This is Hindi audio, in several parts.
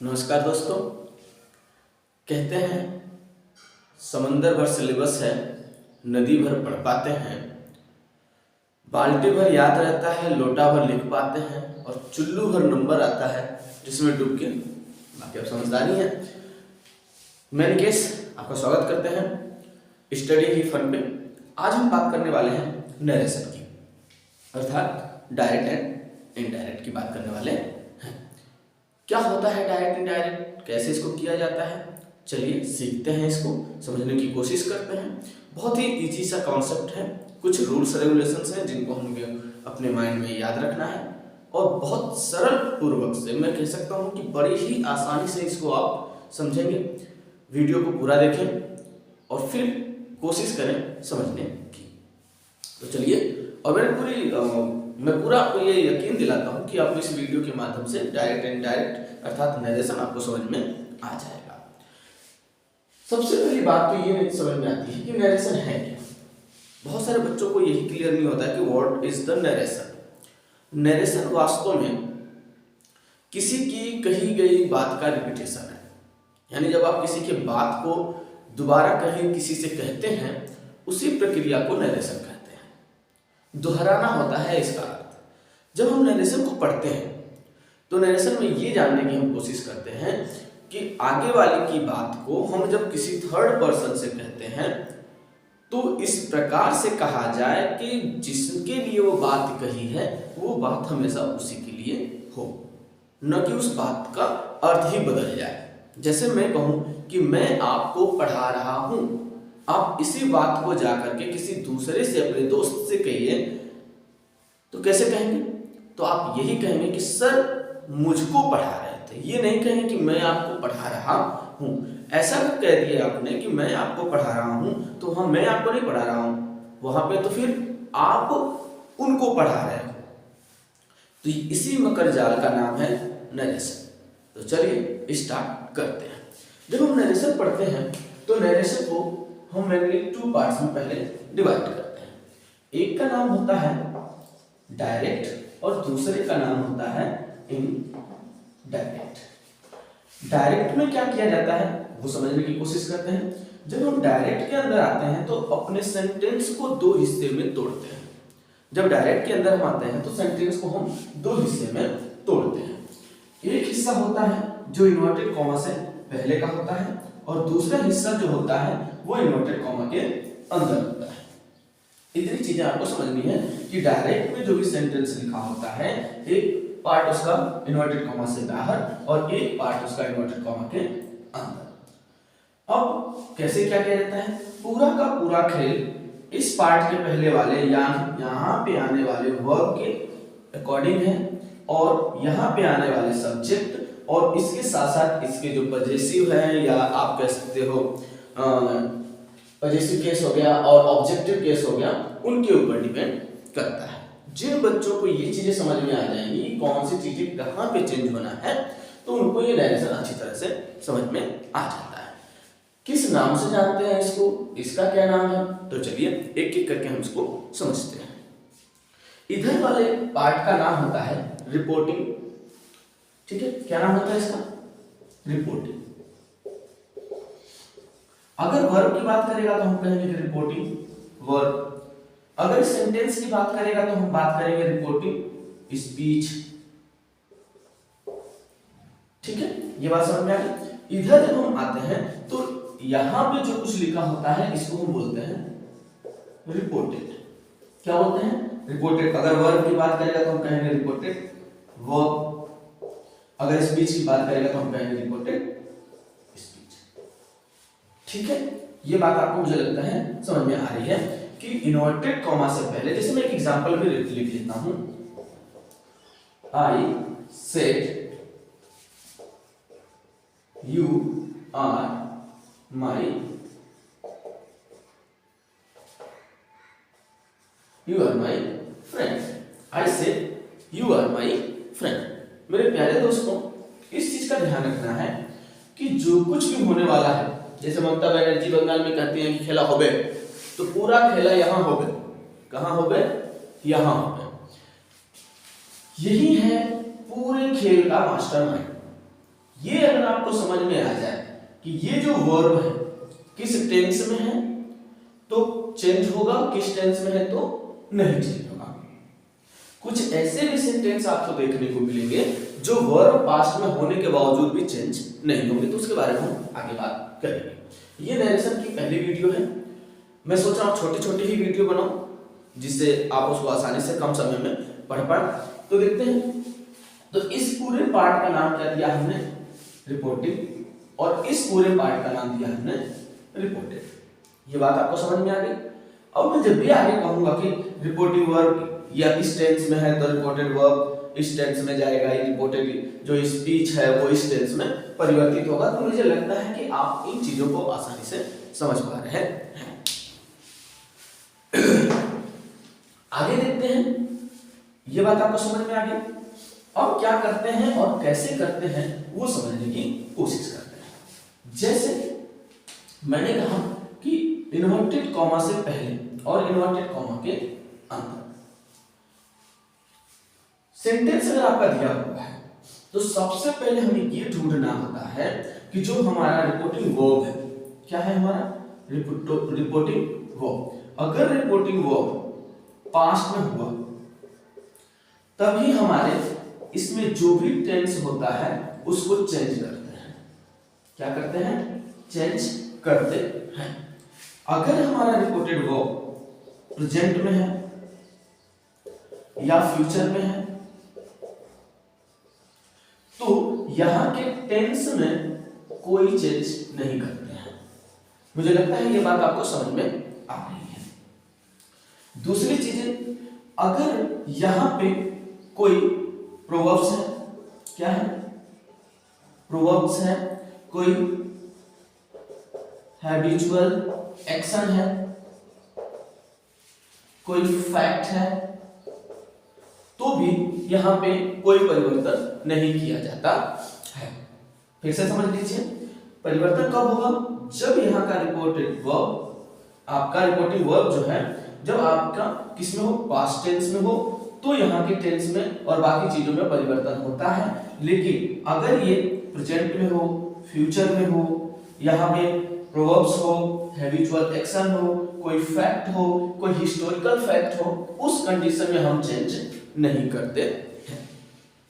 नमस्कार दोस्तों। कहते हैं समंदर भर सिलेबस है, नदी भर पढ़ पाते हैं, बाल्टी भर याद रहता है, लोटा भर लिख पाते हैं और चुल्लू भर नंबर आता है जिसमें डूब के बाकी आप समझदारी है। मैंने केस आपका स्वागत करते हैं स्टडी ही फन पे। आज हम बात करने वाले हैं नरेशन की, अर्थात डायरेक्ट एंड इनडायरेक्ट की बात करने वाले हैं। क्या होता है डायरेक्ट इनडायरेक्ट, कैसे इसको किया जाता है, चलिए सीखते हैं, इसको समझने की कोशिश करते हैं। बहुत ही इजी सा कॉन्सेप्ट है, कुछ रूल्स रेगुलेशंस हैं जिनको हमें अपने माइंड में याद रखना है और बहुत सरल पूर्वक से मैं कह सकता हूँ कि बड़ी ही आसानी से इसको आप समझेंगे। वीडियो को पूरा देखें और फिर कोशिश करें समझने की। तो चलिए, और मैं पूरा आपको ये यकीन दिलाता हूँ कि आपको इस वीडियो के माध्यम से डायरेक्ट एंड इनडायरेक्ट अर्थात नरेशन आपको समझ में आ जाएगा। सबसे पहली बात तो ये समझ में आती है कि नरेशन है क्या। बहुत सारे बच्चों को यही क्लियर नहीं होता है कि what is the narration. Narration वास्तव में किसी की कही गई बात का रिपीटेशन है, यानी जब आप किसी के बात को दोबारा कहीं किसी से कहते हैं, उसी प्रक्रिया को नरेशन कहते हैं। दोहराना होता है इसका अर्थ। जब हम नरेशन को पढ़ते हैं तो नरेशन में ये जानने की हम कोशिश करते हैं कि आगे वाले की बात को हम जब किसी थर्ड पर्सन से कहते हैं तो इस प्रकार से कहा जाए कि जिसके लिए वो बात कही है वो बात हमेशा उसी के लिए हो, न कि उस बात का अर्थ ही बदल जाए। जैसे मैं कहूं कि मैं आपको पढ़ा रहा हूं, आप इसी बात को जाकर के किसी दूसरे से, अपने दोस्त से कहिए तो कैसे कहेंगे? तो आप यही कहेंगे कि सर मुझको पढ़ा रहे थे, ये नहीं कहेंगे कि मैं आपको पढ़ा रहा हूं। ऐसा कह दिया आपने कि मैं आपको पढ़ा रहा हूं, तो हाँ मैं आपको नहीं पढ़ा रहा हूं वहां पे, तो फिर आप उनको पढ़ा रहे हो। तो इसी मकर जाल का नाम है नरेशन। तो चलिए स्टार्ट करते हैं। जब हम नरेशन पढ़ते हैं तो नरेशन को हम मेनली टू पार्ट्स में पहले डिवाइड करते हैं। एक का नाम होता है डायरेक्ट और दूसरे का नाम होता है इनडायरेक्ट। डायरेक्ट में क्या किया जाता है वो समझने की कोशिश करते हैं। जब हम डायरेक्ट के अंदर आते हैं तो अपने सेंटेंस को दो हिस्से में तोड़ते हैं। जब डायरेक्ट के अंदर हम आते हैं तो सेंटेंस को हम दो हिस्से में तोड़ते हैं। एक हिस्सा होता है जो इन्वर्टेड कॉमा से पहले का होता है और दूसरा हिस्सा जो होता है वो इन्वर्टेड कॉमा के अंदर होता है। इतनी चीजें आपको समझनी है कि डायरेक्ट में जो भी सेंटेंस लिखा होता है, एक पार्ट उसका इन्वर्टेड कॉमा से बाहर और एक पार्ट उसका इन्वर्टेड कॉमा के अंदर। अब कैसे क्या किया जाता है? पूरा का पूरा खेल इस पार्ट के पहले वाले यहाँ पे आने वाले वर्ब के अकॉर्डिंग है और यहाँ पे आने वाले सब्जेक्ट और इसके साथ साथ इसके जो पजेसिव है, या आप कह सकते हो पजेसिव केस हो गया और ऑब्जेक्टिव केस हो गया, उनके ऊपर डिपेंड करता है। जिन बच्चों को ये चीजें समझ में आ जाएंगी कौन सी चीजें कहाँ पे चेंज होना है, तो उनको ये नरेशन अच्छी तरह से समझ में आ जाता है। किस नाम से जानते हैं इसको, इसका क्या नाम है, तो चलिए एक एक करके हम इसको समझते हैं। इधर वाले पार्ट का नाम होता है रिपोर्टिंग। ठीक है, क्या नाम होता है इसका? रिपोर्टिंग। अगर वर्ब की बात करेगा तो हम कहेंगे कि रिपोर्टिंग वर्ब। अगर सेंटेंस की बात करेगा तो हम बात करेंगे रिपोर्टिंग स्पीच। ठीक है, ये बात समझ में आ गई। इधर जब हम आते हैं तो यहां पे जो कुछ लिखा होता है इसको हम बोलते हैं रिपोर्टेड। क्या बोलते हैं? रिपोर्टेड। अगर वर्ब की बात करेगा तो हम कहेंगे रिपोर्टेड वर्ब। अगर स्पीच की बात करेगा तो हम कहेंगे रिपोर्टेड स्पीच। ठीक है, ये बात आपको मुझे लगता है समझ में आ रही है कि इन्वर्टेड कॉमा से पहले, जैसे मैं एक एग्जांपल भी लिख लेता हूं, I said you are my friend. I said you are my friend. मेरे प्यारे दोस्तों, इस चीज का ध्यान रखना है कि जो कुछ भी होने वाला है, जैसे ममता बनर्जी बंगाल में कहती हैं कि खेला होबे, तो पूरा खेला यहां होबे। कहां होबे? यहां होबे। यही है पूरे खेल का मास्टरमाइंड। ये अगर आपको समझ में आ जाए कि ये जो वर्ब है किस टेंस में है तो चेंज होगा, किस टेंस में है तो नहीं चेंज होगा। कुछ ऐसे भी सेंटेंस आपको देखने को मिलेंगे जो वर्ब पास्ट में होने के बावजूद भी चेंज नहीं होंगे, तो उसके बारे में हम आगे बात करेंगे। ये नरेशन की पहली वीडियो है। मैं सोच रहा हूँ छोटी छोटी ही वीडियो बनाऊं जिससे आप उसको आसानी से कम समय में पढ़ पाए। तो देखते हैं, तो इस पूरे पार्ट का नाम क्या दिया हमने, रिपोर्टिंग, और इस पूरे पार्ट का नाम दिया हमने रिपोर्टेड। ये बात आपको समझ में आ गई। अब मैं जब भी आगे कहूंगा कि रिपोर्टिंग वर्ब या इस टेंस में है तो रिपोर्टेड वर्ब इस टेंस में जाएगा, ये रिपोर्टेड जो स्पीच है वो इस टेंस में परिवर्तित होगा, तो मुझे लगता है कि आप इन चीजों को आसानी से समझ पा रहे हैं। आगे देखते हैं, ये बात आपको समझ में आ गई। अब क्या करते हैं और कैसे करते हैं वो समझने की कोशिश करते हैं। जैसे मैंने कहा कि इन्वर्टेड कॉमा से पहले और इन्वर्टेड कॉमा के अंदर सेंटेंस अगर आपका दिया हुआ है तो सबसे पहले हमें ये ढूंढना होता है कि जो हमारा रिपोर्टिंग वर्ब है, क्या है हमारा रिपोर्टिंग वर्ब। अगर रिपोर्टिंग वर्ब पास्ट में हुआ तभी हमारे इसमें जो भी टेंस होता है उसको चेंज करते हैं। क्या करते हैं, चेंज करते हैं। अगर हमारा रिपोर्टेड वर्ब प्रेजेंट में है या फ्यूचर में है तो यहां के टेंस में कोई चेंज नहीं करते हैं। मुझे लगता है ये बात आपको समझ में आ रही है। दूसरी चीजें, अगर यहां पे कोई प्रोवर्ब्स है, क्या है, प्रोवर्ब्स है, कोई हैबिचुअल एक्शन है, कोई फैक्ट है, तो भी यहां पे कोई परिवर्तन नहीं किया जाता है। फिर से समझ लीजिए, परिवर्तन कब होगा, जब यहां का रिपोर्टेड वर्ब, आपका रिपोर्टिंग वर्ब जो है, जब आपका किसमें हो, पास्ट टेंस में हो, तो यहाँ के टेंस में और बाकी चीजों में परिवर्तन होता है। लेकिन अगर ये प्रेजेंट में हो, फ्यूचर में हो, यहाँ पे प्रोवर्ब्स हो, हैबिचुअल एक्शन हो, कोई फैक्ट हो, कोई हिस्टोरिकल फैक्ट हो, उस कंडीशन में हम चेंज नहीं करते हैं।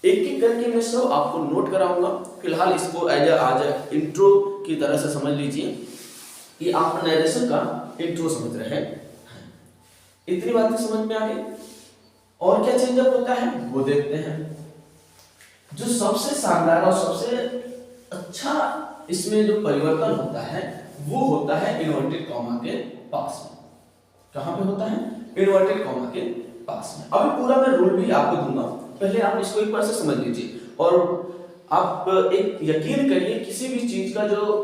एक एक करके मैं सब आपको नोट कराऊंगा। फिलहाल इसको आज इंट्रो की तरह से समझ लीजिए कि आप नरेशन का इंट्रो समझ रहे हैं। इतनी बातें समझ में आ गई। और क्या चेंजअप होता है वो देखते हैं। जो सबसे शानदार और सबसे अच्छा इसमें जो परिवर्तन होता है वो होता है इन्वर्टेड कॉमा के पास में। कहां पे होता है, इन्वर्टेड कॉमा के पास में। अभी पूरा मैं रूल भी आपको दूंगा, पहले आप इसको एक बार से समझ लीजिए। और आप एक यकीन करिए, किसी भी चीज का जो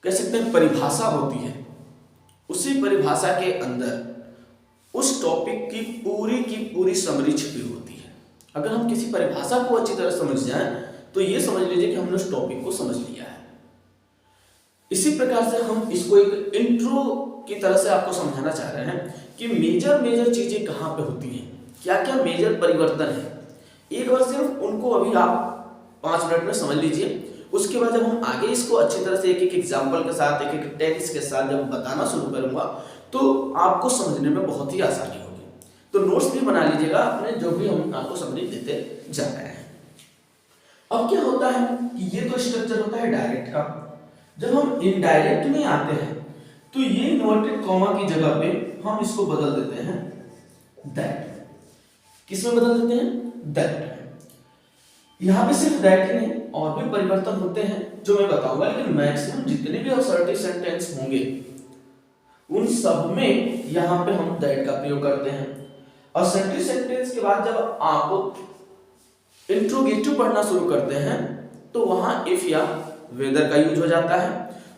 कह सकते हैं परिभाषा होती है, उसी परिभाषा के अंदर उस टॉपिक की पूरी समरी छिपी होती है। अगर हम किसी परिभाषा को अच्छी तरह समझ जाएं तो ये समझ लीजिए कि हमने उस टॉपिक को समझ लिया है। इसी प्रकार से हम इसको एक इंट्रो की तरह से आपको समझाना चाह रहे हैं कि मेजर चीजें कहां पे होती हैं, क्या क्या मेजर परिवर्तन है। एक बार सिर्फ उनको अभी आप 5 मिनट में समझ लीजिए। उसके बाद जब हम आगे इसको अच्छी तरह से एक एक एग्जाम्पल के साथ, एक एक टेंस के साथ जब बताना शुरू करूंगा तो आपको समझने में बहुत ही आसानी होगी। तो नोट्स भी बना लीजिएगा अपने, जो भी हम आपको समझ देते जा रहे हैं। अब क्या होता है कि ये तो स्ट्रक्चर होता है डायरेक्ट का। जब हम इनडायरेक्ट में आते हैं तो ये इन्वर्टेड कॉमा की जगह पे हम इसको बदल देते हैं दैट। किसमें बदल देते हैं, दैट। यहां पे सिर्फ दैट ही नहीं और भी परिवर्तन होते हैं जो मैं बताऊंगा, लेकिन मैक्सिमम जितने भी असर्टिव सेंटेंस होंगे उन सब में यहां पे हम दैट का प्रयोग करते हैं। असर्टिव सेंटेंस के बाद जब आप इंट्रोगेटिव पढ़ना शुरू करते हैं तो वहां इफ या वेदर का यूज हो जाता है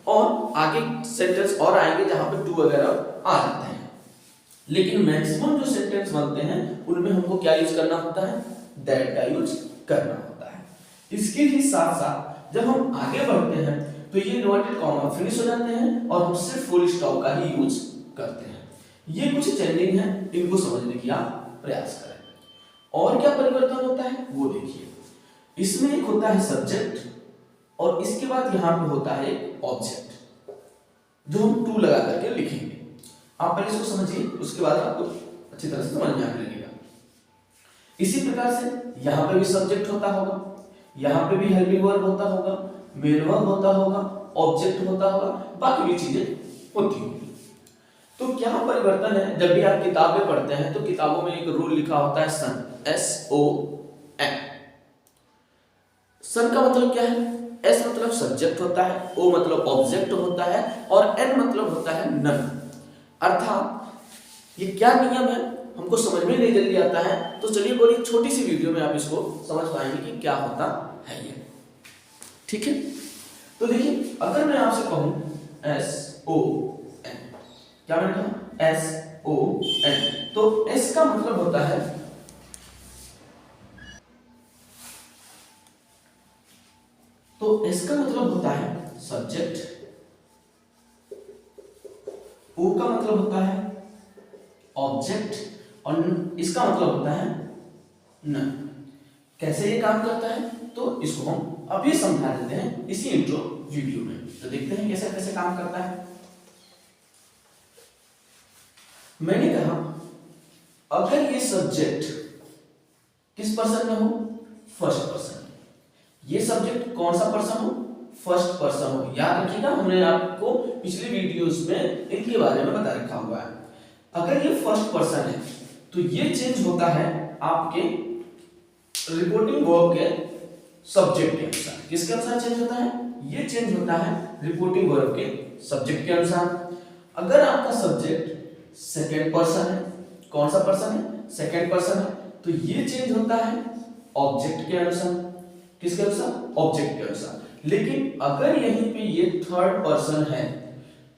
और आगे सेंटेंस और आएंगे जहां पे टू वगैरह आ जाते हैं। लेकिन मैक्सिमम जो सेंटेंस बनते हैं उनमें हमको क्या यूज करना होता है, दैट का यूज करना होता है। इसके ही साथ साथ जब हम आगे बढ़ते हैं तो ये इन्वर्टेड कॉमा फिनिश हो जाते हैं और हम सिर्फ फुल स्टॉप का ही यूज करते हैं। ये कुछ चेंजिंग है, इनको समझने की आप प्रयास करें। और क्या परिवर्तन होता है वो देखिए। इसमें एक होता है सब्जेक्ट और इसके बाद यहां पे होता है एक ऑब्जेक्ट जो हम टू लगा करके लिखेंगे। आप पहले इसको समझिए, उसके बाद आपको अच्छी तरह से समझ में आने लगेगा। इसी प्रकार से यहां पे भी सब्जेक्ट होता होगा, यहां पे भी हेल्पिंग वर्ब होता होगा, मेन वर्ब होता होगा, ऑब्जेक्ट होता होगा, बाकी भी चीजें होती होंगी। तो क्या परिवर्तन है, जब भी आप किताबें पढ़ते हैं तो किताबों में एक रूल लिखा होता है सन, SON। सन का मतलब क्या है? S मतलब सब्जेक्ट होता है, O मतलब ऑब्जेक्ट होता है और N मतलब होता है नन। अर्थात ये क्या नियम है हमको समझ में नहीं जल्दी आता है, तो चलिए बड़ी छोटी सी वीडियो में आप इसको समझ पाएंगे कि क्या होता है ये। ठीक है, तो देखिए अगर मैं आपसे कहूं SON, क्या मैंने कहा? SON, तो S का मतलब होता है, तो इसका मतलब होता है सब्जेक्ट, O का मतलब होता है ऑब्जेक्ट और इसका मतलब होता है नन। कैसे ये काम करता है तो इसको हम अभी समझा देते हैं इसी इंट्रो वीडियो में। तो देखते हैं कैसे कैसे काम करता है। मैंने कहा अगर ये सब्जेक्ट किस पर्सन में हो? First person. ये सब्जेक्ट कौन सा पर्सन हो? फर्स्ट पर्सन हो। याद रखिएगा, हमने आपको पिछली वीडियोस में इनके बारे में बता रखा हुआ है। अगर ये फर्स्ट पर्सन है तो ये चेंज होता है आपके रिपोर्टिंग वर्ब के सब्जेक्ट के अनुसार। किसके अनुसार चेंज होता है? ये चेंज होता है रिपोर्टिंग वर्ब के सब्जेक्ट के अनुसार। अगर आपका सब्जेक्ट सेकंड पर्सन है, कौन सा पर्सन है? सेकंड पर्सन है, तो ये चेंज होता है ऑब्जेक्ट के अनुसार। किसके अनुसार? ऑब्जेक्ट के अनुसार। लेकिन अगर यहीं पे ये थर्ड पर्सन है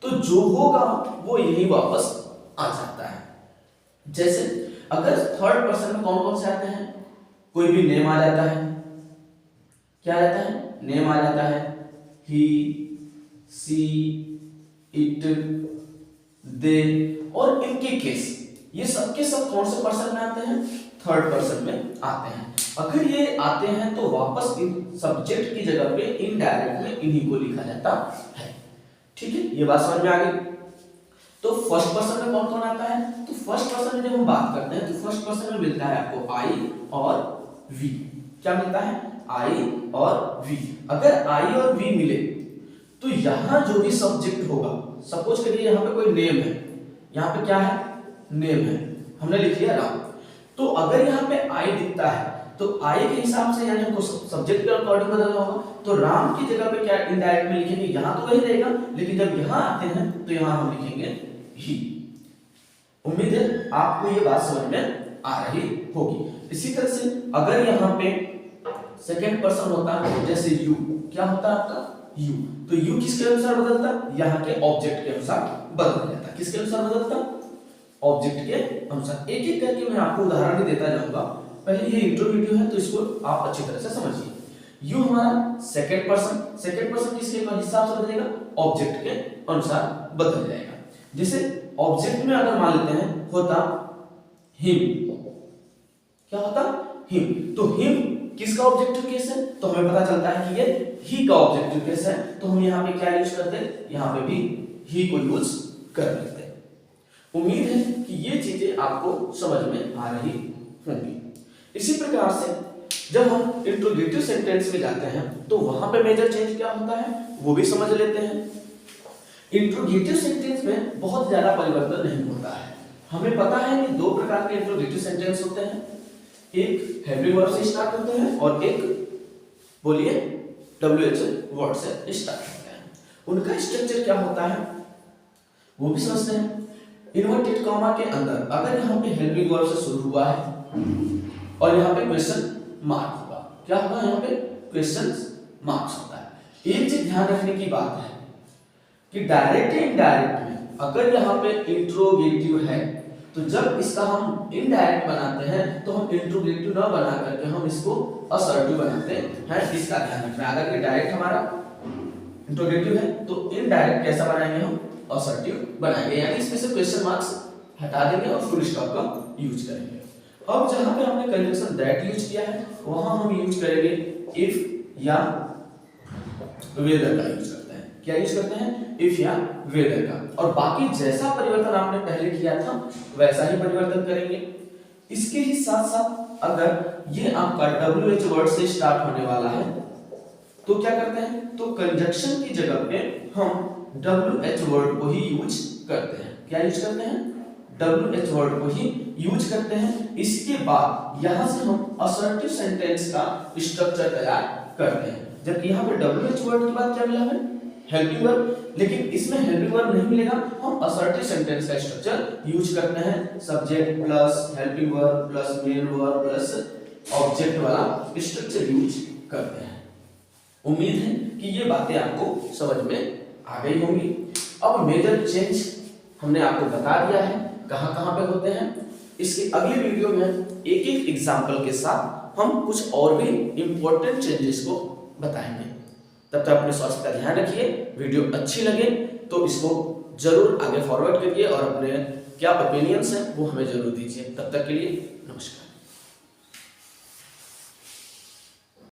तो जो होगा वो यही वापस आ जाता है। जैसे अगर थर्ड पर्सन में कौन कौन से आते हैं? कोई भी नेम आ जाता है। क्या आ जाता है? नेम आ जाता है। ही, सी, इट, दे और इनके केस, ये सबके सब कौन से पर्सन में आते हैं? थर्ड पर्सन में आते हैं। अगर ये आते हैं तो वापस इन सब्जेक्ट की जगह पे इनडायरेक्ट में इन्हीं को लिखा जाता है। ठीक है, ये बात समझ में आ गई। तो फर्स्ट पर्सन में कौन कौन आता है? तो फर्स्ट पर्सन में जब हम बात करते हैं तो फर्स्ट पर्सन में मिलता है आपको आई और वी। क्या मिलता है? आई और वी। अगर आई और वी मिले तो यहां जो भी सब्जेक्ट होगा, सपोज करिए यहां पे कोई नेम है, यहां पे क्या है? नेम है, हमने लिख लिया राम। तो अगर यहां पे आई दिखता है तो आई के हिसाब से यानी हमको सब्जेक्ट के अकॉर्डिंग बदलना होगा। तो राम की जगह पे क्या इनडायरेक्ट में लिखेंगे? यहां तो वही रहेगा, लेकिन जब यहां आते हैं तो यहां हम लिखेंगे ही। उम्मीद है आपको ये बात समझ में आ रही होगी। इसी तरह से अगर यहां पे सेकंड पर्सन होता है, जैसे यू, क्या होता है आपका? यू। तो यू किसके अनुसार बदलता? यहाँ के ऑब्जेक्ट के अनुसार बदल जाता। किसके अनुसार बदलता? ऑब्जेक्ट के अनुसार। एक एक करके मैं आपको उदाहरण भी देता जाऊंगा। पहले ये इंट्रो वीडियो है तो इसको आप अच्छी तरह से समझिए। यू हमारा सेकंड पर्सन, सेकंड पर्सन किसके हिसाब से बदलेगा? ऑब्जेक्ट के अनुसार बदल जाएगा। जैसे ऑब्जेक्ट में अगर मान लेते हैं होता हिम, क्या होता? हिम। तो हिम किसका ऑब्जेक्टिव केस है? तो हमें पता चलता है कि ये ही का ऑब्जेक्टिव केस है, तो हम यहाँ पे क्या यूज करते हैं? यहाँ पे भी ही को यूज कर लेते हैं। उम्मीद है कि ये चीजें आपको समझ में आ रही होंगी। इसी प्रकार से जब हम इंट्रोगेटिव सेंटेंस में जाते हैं तो वहां पे मेजर चेंज क्या होता है वो भी समझ लेते हैं। इंट्रोगेटिव सेंटेंस में बहुत ज्यादा परिवर्तन नहीं होता है। हमें पता है कि दो प्रकार के इंट्रोगेटिव सेंटेंस होते हैं, एक हेल्पिंग वर्ब से स्टार्ट होते हैं और एक बोलिए WH वर्ड से स्टार्ट होते हैं। उनका स्ट्रक्चर क्या होता है वो भी समझते हैं। इन्वर्टेड कॉमा के अंदर अगर यहाँ पे हेल्पिंग वर्ब से शुरू हुआ है और यहाँ पे क्वेश्चन मार्क होगा, क्या होगा? यहाँ पे क्वेश्चन मार्क्स होता है। एक चीज ध्यान रखने की बात है कि डायरेक्ट या इनडायरेक्ट में अगर यहाँ पे इंट्रोगेटिव है तो जब इसका हम इनडायरेक्ट बनाते हैं तो हम इंट्रोगेटिव ना बना करके हम इसको असर्टिव बनाते हैं। इसका ध्यान रखना। अगर ये डायरेक्ट हमारा इंट्रोगेटिव है तो इनडायरेक्ट कैसा बनाएंगे? हम असर्टिव बनाएंगे, यानी इसमें से क्वेश्चन मार्क्स हटा देंगे और फुल स्टॉप का यूज करेंगे। अब जहां पे हमने कंजंक्शन दैट यूज किया है वहां हम यूज करेंगे इफ या वेदर का यूज करते हैं। क्या यूज करते हैं? इफ या वेदर का। और बाकी जैसा परिवर्तन आपने पहले किया था वैसा ही परिवर्तन करेंगे। इसके ही साथ साथ अगर ये आपका WH वर्ड से स्टार्ट होने वाला है तो क्या करते हैं? तो कंजक्शन की जगह पे हम WH वर्ड को ही यूज करते हैं। क्या यूज करते हैं? WH वर्ड को ही यूज करते हैं। इसके बाद यहां से हम असर्टिव सेंटेंस का स्ट्रक्चर तैयार करते हैं। जबकि यहाँ पे WH वर्ड के बाद क्या मिला है? Helping verb. लेकिन इसमें हेल्पिंग वर्ब नहीं मिलेगा, हम असर्टिव सेंटेंस का स्ट्रक्चर यूज करते हैं। Subject plus helping verb plus main verb plus object वाला स्ट्रक्चर यूज करते हैं। उम्मीद है कि ये बातें आपको समझ में आ गई होंगी। अब मेजर चेंज हमने आपको बता दिया है कहां-कहां पे होते हैं। इसके अगली वीडियो में एक एक एग्जाम्पल के साथ हम कुछ और भी इंपॉर्टेंट चेंजेस को बताएंगे। तब तक अपने स्वास्थ्य का ध्यान रखिए। वीडियो अच्छी लगे तो इसको जरूर आगे फॉरवर्ड करिए और अपने क्या ओपिनियंस हैं वो हमें जरूर दीजिए। तब तक के लिए नमस्कार।